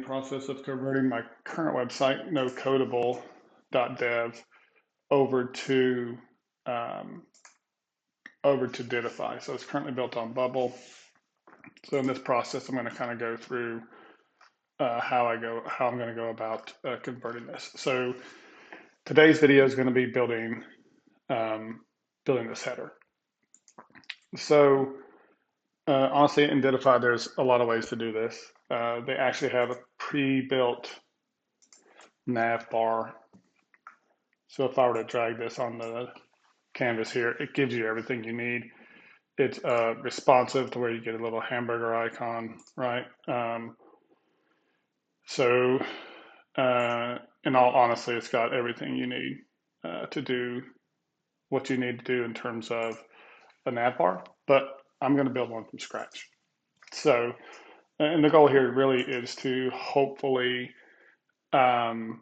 process of converting my current website, nocodable.dev, over to um, Dittofi. So it's currently built on Bubble. So in this process, I'm going to kind of go through how I'm going to go about converting this. So today's video is going to be building this header. So honestly, in Dittofi, there's a lot of ways to do this. They actually have a pre-built navbar. So if I were to drag this on the canvas here, it gives you everything you need. It's responsive to where you get a little hamburger icon, right? So in all honesty, it's got everything you need to do what you need to do in terms of a navbar, but I'm going to build one from scratch. So, and the goal here really is to hopefully, show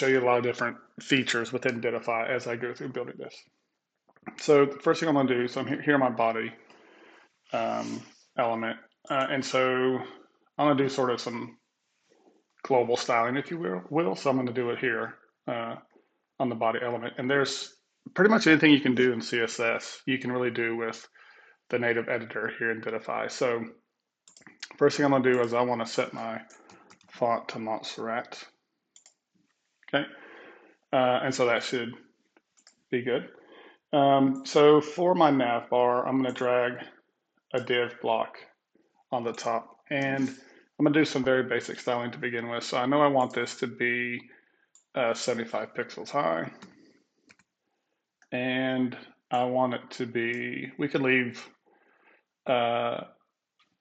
you a lot of different features within Dittofi as I go through building this. So the first thing I'm going to do, so I'm here in my body element, and so I'm going to do sort of some global styling, if you will. So I'm going to do it here on the body element, and there's pretty much anything you can do in CSS you can really do with the native editor here in Dittofi. So first thing I'm going to do is I want to set my font to Montserrat. Okay, and so that should be good. So for my navbar, I'm going to drag a div block on the top, and I'm going to do some very basic styling to begin with. So I know I want this to be 75 pixels high, and I want it to be, we could leave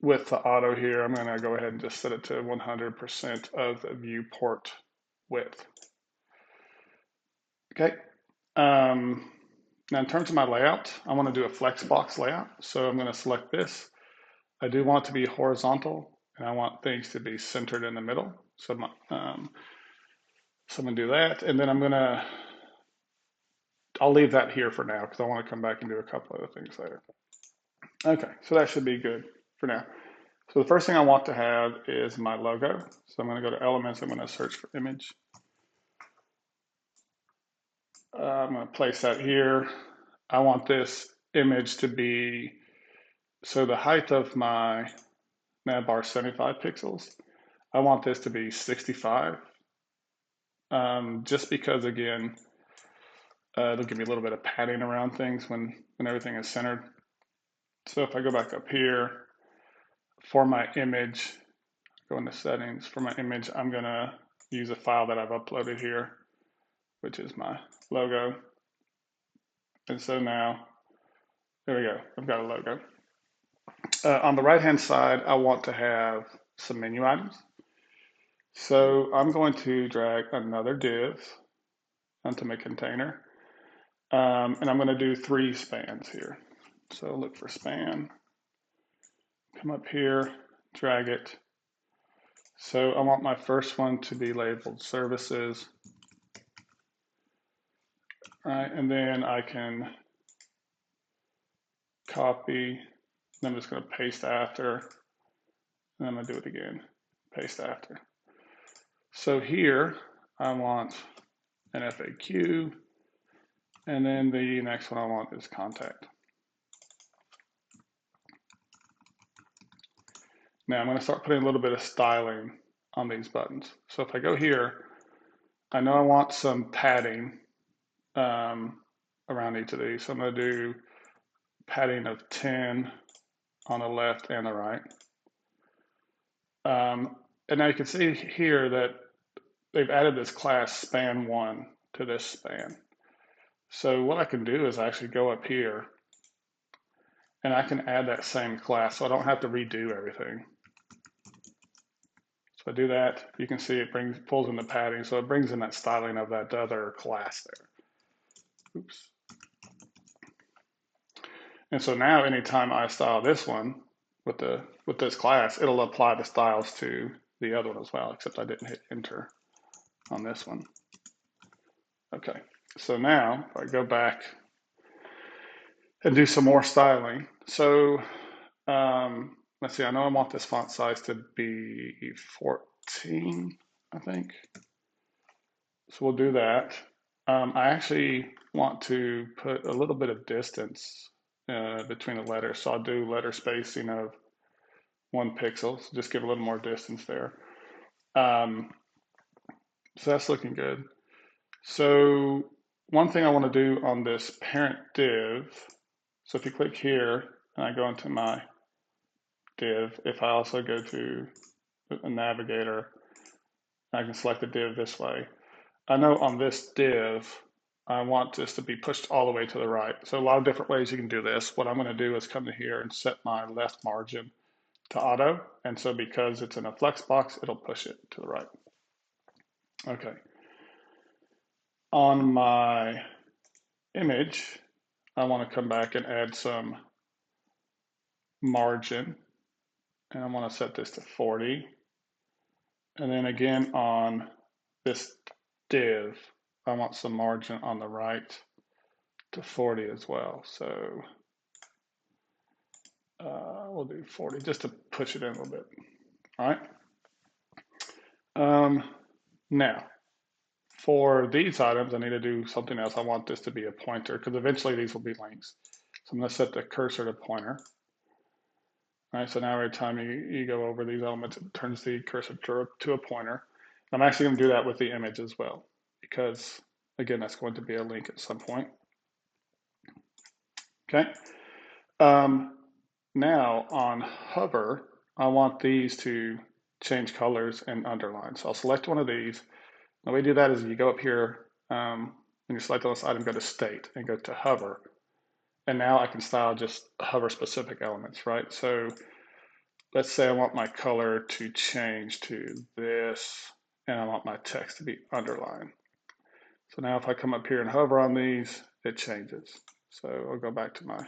with the auto here, I'm going to go ahead and just set it to 100% of the viewport width. Okay. Now in terms of my layout, I want to do a flex box layout. So I'm going to select this. I do want it to be horizontal, and I want things to be centered in the middle. So, I'm going to do that, and then I'll leave that here for now because I want to come back and do a couple other things later. Okay, so that should be good for now. So the first thing I want to have is my logo. So I'm going to go to Elements. I'm going to search for image. I'm going to place that here. I want this image to be, so the height of my navbar is 75 pixels. I want this to be 65, just because, again, it'll give me a little bit of padding around things when everything is centered. So if I go back up here, for my image, go into settings, for my image, I'm going to use a file that I've uploaded here, which is my logo. And so now, there we go, I've got a logo. On the right-hand side, I want to have some menu items. So I'm going to drag another div onto my container. And I'm going to do 3 spans here. So look for span, come up here, drag it. So I want my first one to be labeled services. All right, and then I can copy, and I'm just going to paste after, and I'm going to do it again, paste after. So here I want an FAQ, and then the next one I want is contact. Now I'm going to start putting a little bit of styling on these buttons. So if I go here, I know I want some padding around each of these. So I'm going to do padding of 10 on the left and the right. And now you can see here that they've added this class span 1 to this span. So what I can do is actually go up here and I can add that same class so I don't have to redo everything. So I do that, you can see it pulls in the padding, so it brings in that styling of that other class there. Oops. And so now anytime I style this one with this class, it'll apply the styles to the other one as well, except I didn't hit enter on this one. Okay, so now if I go back and do some more styling. So let's see, I know I want this font size to be 14, I think. So we'll do that. I actually want to put a little bit of distance between the letters. So I'll do letter spacing of 1 pixel, so just give a little more distance there. So that's looking good. So one thing I want to do on this parent div, so if you click here and I go into my div, if I also go to a navigator, I can select the div this way. I know on this div, I want this to be pushed all the way to the right. So a lot of different ways you can do this. What I'm going to do is come to here and set my left margin to auto. And so because it's in a flex box, it'll push it to the right. Okay. On my image, I want to come back and add some margin. And I want to set this to 40. And then again on this div, I want some margin on the right to 40 as well. So we'll do 40 just to push it in a little bit. All right. Now, for these items, I need to do something else. I want this to be a pointer because eventually these will be links. So I'm going to set the cursor to pointer. All right, so now every time you go over these elements, it turns the cursor to a pointer. I'm actually going to do that with the image as well because, again, that's going to be a link at some point. Okay. Now on hover, I want these to change colors and underline. So I'll select one of these. The way you do that is you go up here, when you select on this item, go to state and go to hover. And now I can style just hover specific elements, right? So let's say I want my color to change to this, and I want my text to be underlined. So now if I come up here and hover on these, it changes. So I'll go back to my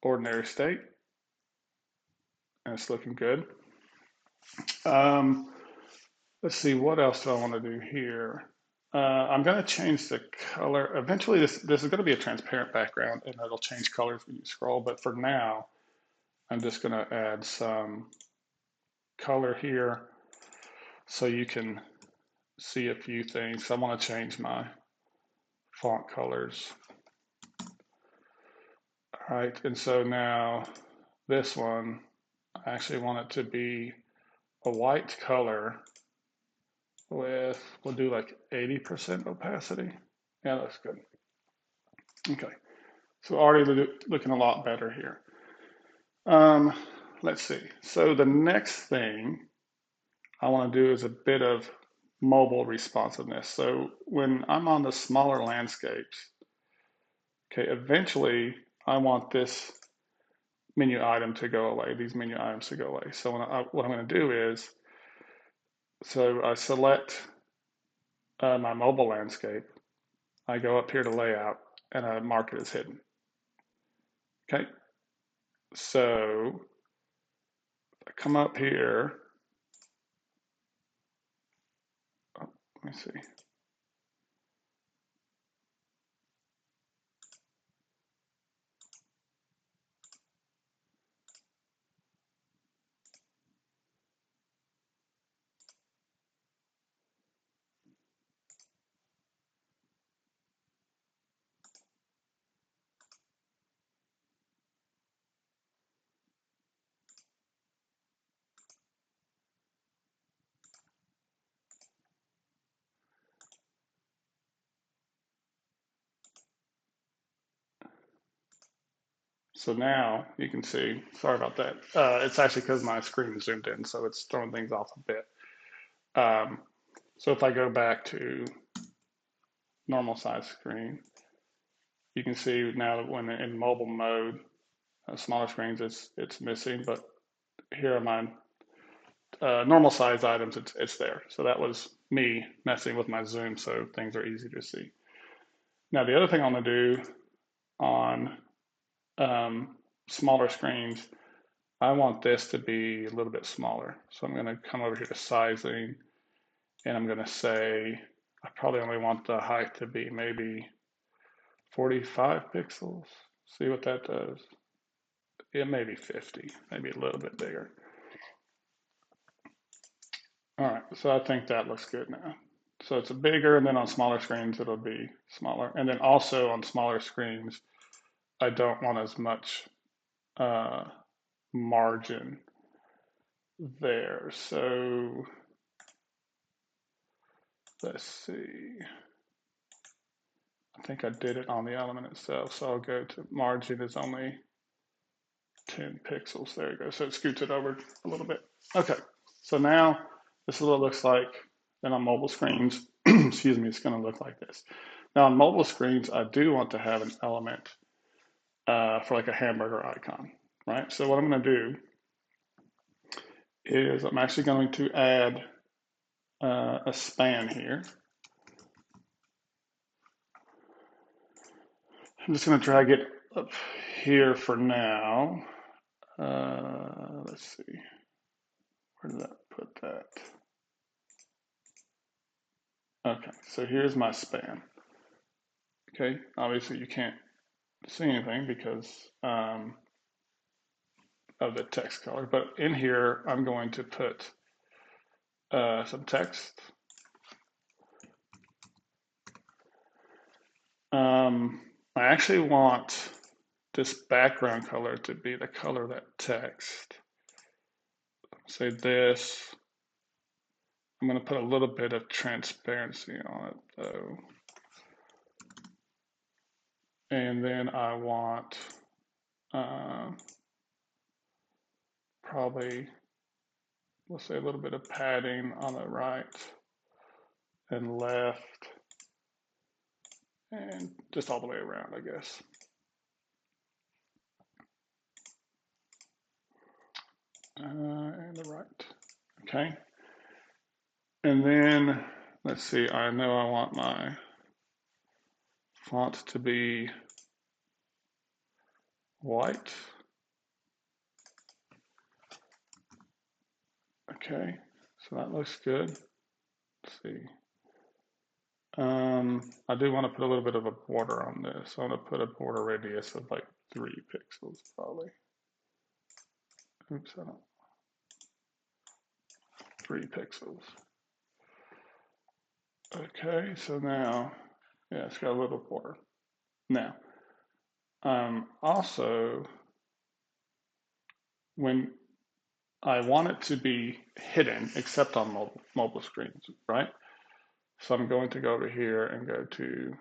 ordinary state, and it's looking good. Let's see, what else do I want to do here? I'm going to change the color. Eventually, this is going to be a transparent background, and it'll change colors when you scroll. But for now, I'm just going to add some color here so you can see a few things. I want to change my font colors. All right, and so now this one, I actually want it to be a white color with, we'll do like 80% opacity. Yeah, that's good. Okay, so already looking a lot better here. Let's see. So the next thing I want to do is a bit of mobile responsiveness. So when I'm on the smaller landscapes, okay, eventually I want this menu item to go away, these menu items to go away. So what I'm going to do is, so I select my mobile landscape, I go up here to layout, and I mark it as hidden. Okay, so I come up here, oh, let me see. So now you can see, sorry about that. It's actually because my screen is zoomed in, so it's throwing things off a bit. So if I go back to normal size screen, you can see now that when in mobile mode, smaller screens, it's missing, but here are my normal size items, it's there. So that was me messing with my zoom so things are easy to see. Now the other thing I'm gonna do on smaller screens, I want this to be a little bit smaller. So I'm going to come over here to sizing, and I'm going to say, I probably only want the height to be maybe 45 pixels. See what that does. it may be 50, maybe a little bit bigger. All right, so I think that looks good now. So it's bigger, and then on smaller screens, it'll be smaller. And then also on smaller screens, I don't want as much uh, margin there. So let's see. I think I did it on the element itself. So I'll go to margin is only 10 pixels. There you go. So it scoots it over a little bit. Okay. So now this is what it looks like. Then on mobile screens, excuse me, it's going to look like this. Now on mobile screens, I do want to have an element for like a hamburger icon, right? So what I'm going to do is I'm actually going to add a span here. I'm just going to drag it up here for now. Let's see. Where did that put that? Okay, so here's my span. Okay, obviously you can't see anything because of the text color, but in here I'm going to put some text. I actually want this background color to be the color of that text. Say this. I'm going to put a little bit of transparency on it though. And then I want probably, we'll say a little bit of padding on the right and left, and just all the way around, I guess. And the right, okay. And then, let's see, I know I want my font to be white. Okay, so that looks good. Let's see. I do want to put a little bit of a border on this. So I'm going to put a border radius of like 3 pixels probably. Oops, I don't. 3 pixels. Okay, so now, yeah, it's got a little border. Now, also, when I want it to be hidden, except on mobile screens, right? So I'm going to go over here and go to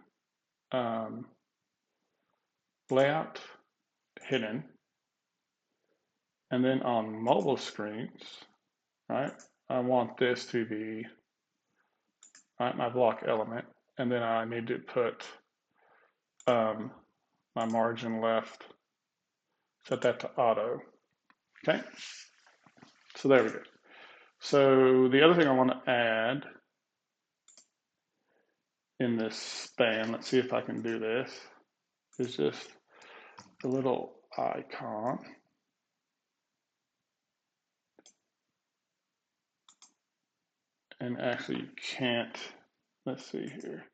Layout, Hidden, and then on mobile screens, right? I want this to be my block element, and then I need to put my margin left, set that to auto. Okay, so there we go. So the other thing I want to add in this span, let's see if I can do this, is just a little icon. And actually you can't, let's see here.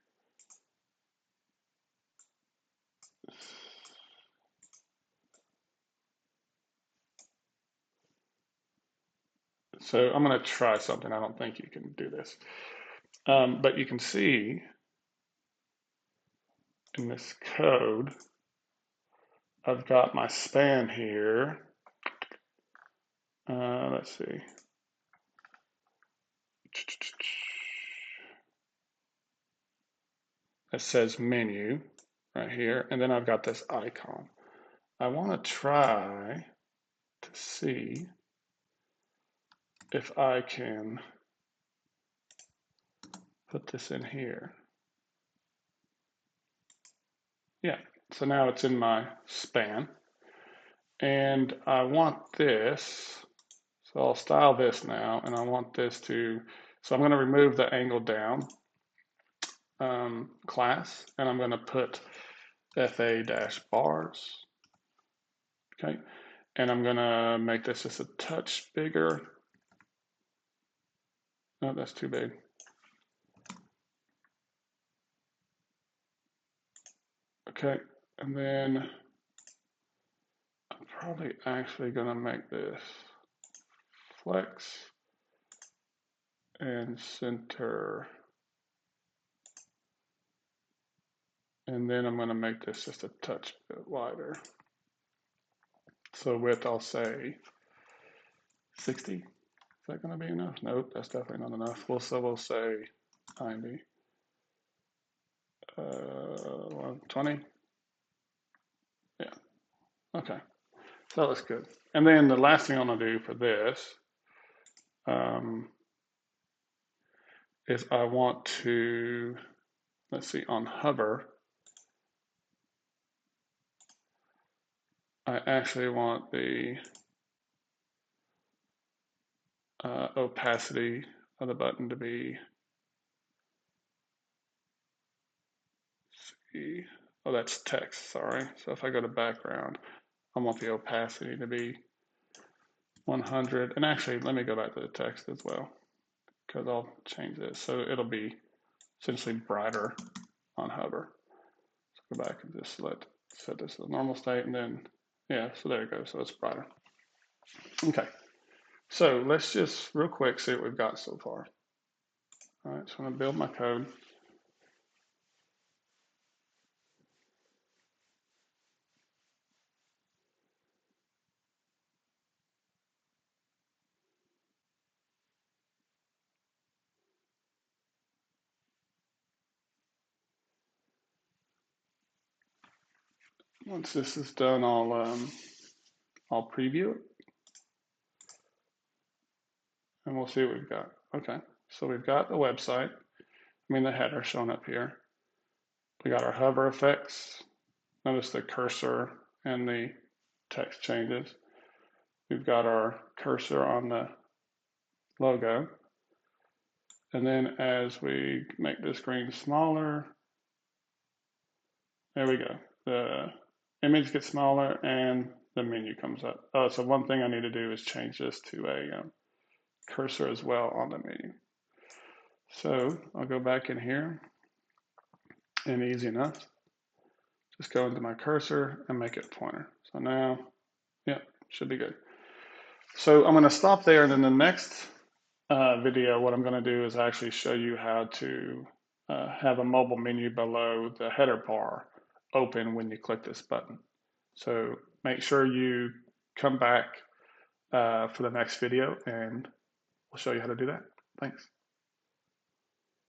So I'm going to try something. I don't think you can do this. But you can see in this code, I've got my span here. Let's see. It says menu right here, and then I've got this icon. I want to try to see if I can put this in here. Yeah, so now it's in my span. And I want this, so I'll style this now, and I want this to, so I'm going to remove the angle down class, and I'm going to put FA-bars, okay? And I'm going to make this just a touch bigger. No, that's too big. Okay, and then I'll probably actually gonna make this flex and center. And then I'm gonna make this just a touch bit wider. So width, I'll say 60. Is that gonna be enough? Nope, that's definitely not enough. So we'll say 90. 120. Yeah, okay. So that looks good. And then the last thing I'm gonna do for this is I want to, let's see, on hover, I actually want the opacity of the button to be, see, oh, that's text, sorry. So if I go to background, I want the opacity to be 100. And actually, let me go back to the text as well, because I'll change this. So it'll be essentially brighter on hover. So go back and just set this to the normal state, and then, yeah, so there you go. So it's brighter. Okay. So let's just real quick see what we've got so far. All right, so I'm gonna build my code. Once this is done, I'll preview it, and we'll see what we've got. Okay, so we've got the website. I mean the header shown up here. We got our hover effects. Notice the cursor and the text changes. We've got our cursor on the logo. And then as we make the screen smaller, there we go. The image gets smaller and the menu comes up. Oh, so one thing I need to do is change this to a cursor as well on the menu. So I'll go back in here, and easy enough. Just go into my cursor and make it a pointer. So now, yeah, should be good. So I'm going to stop there, and then the next video, what I'm going to do is actually show you how to have a mobile menu below the header bar open when you click this button. So make sure you come back for the next video, and we'll show you how to do that. Thanks.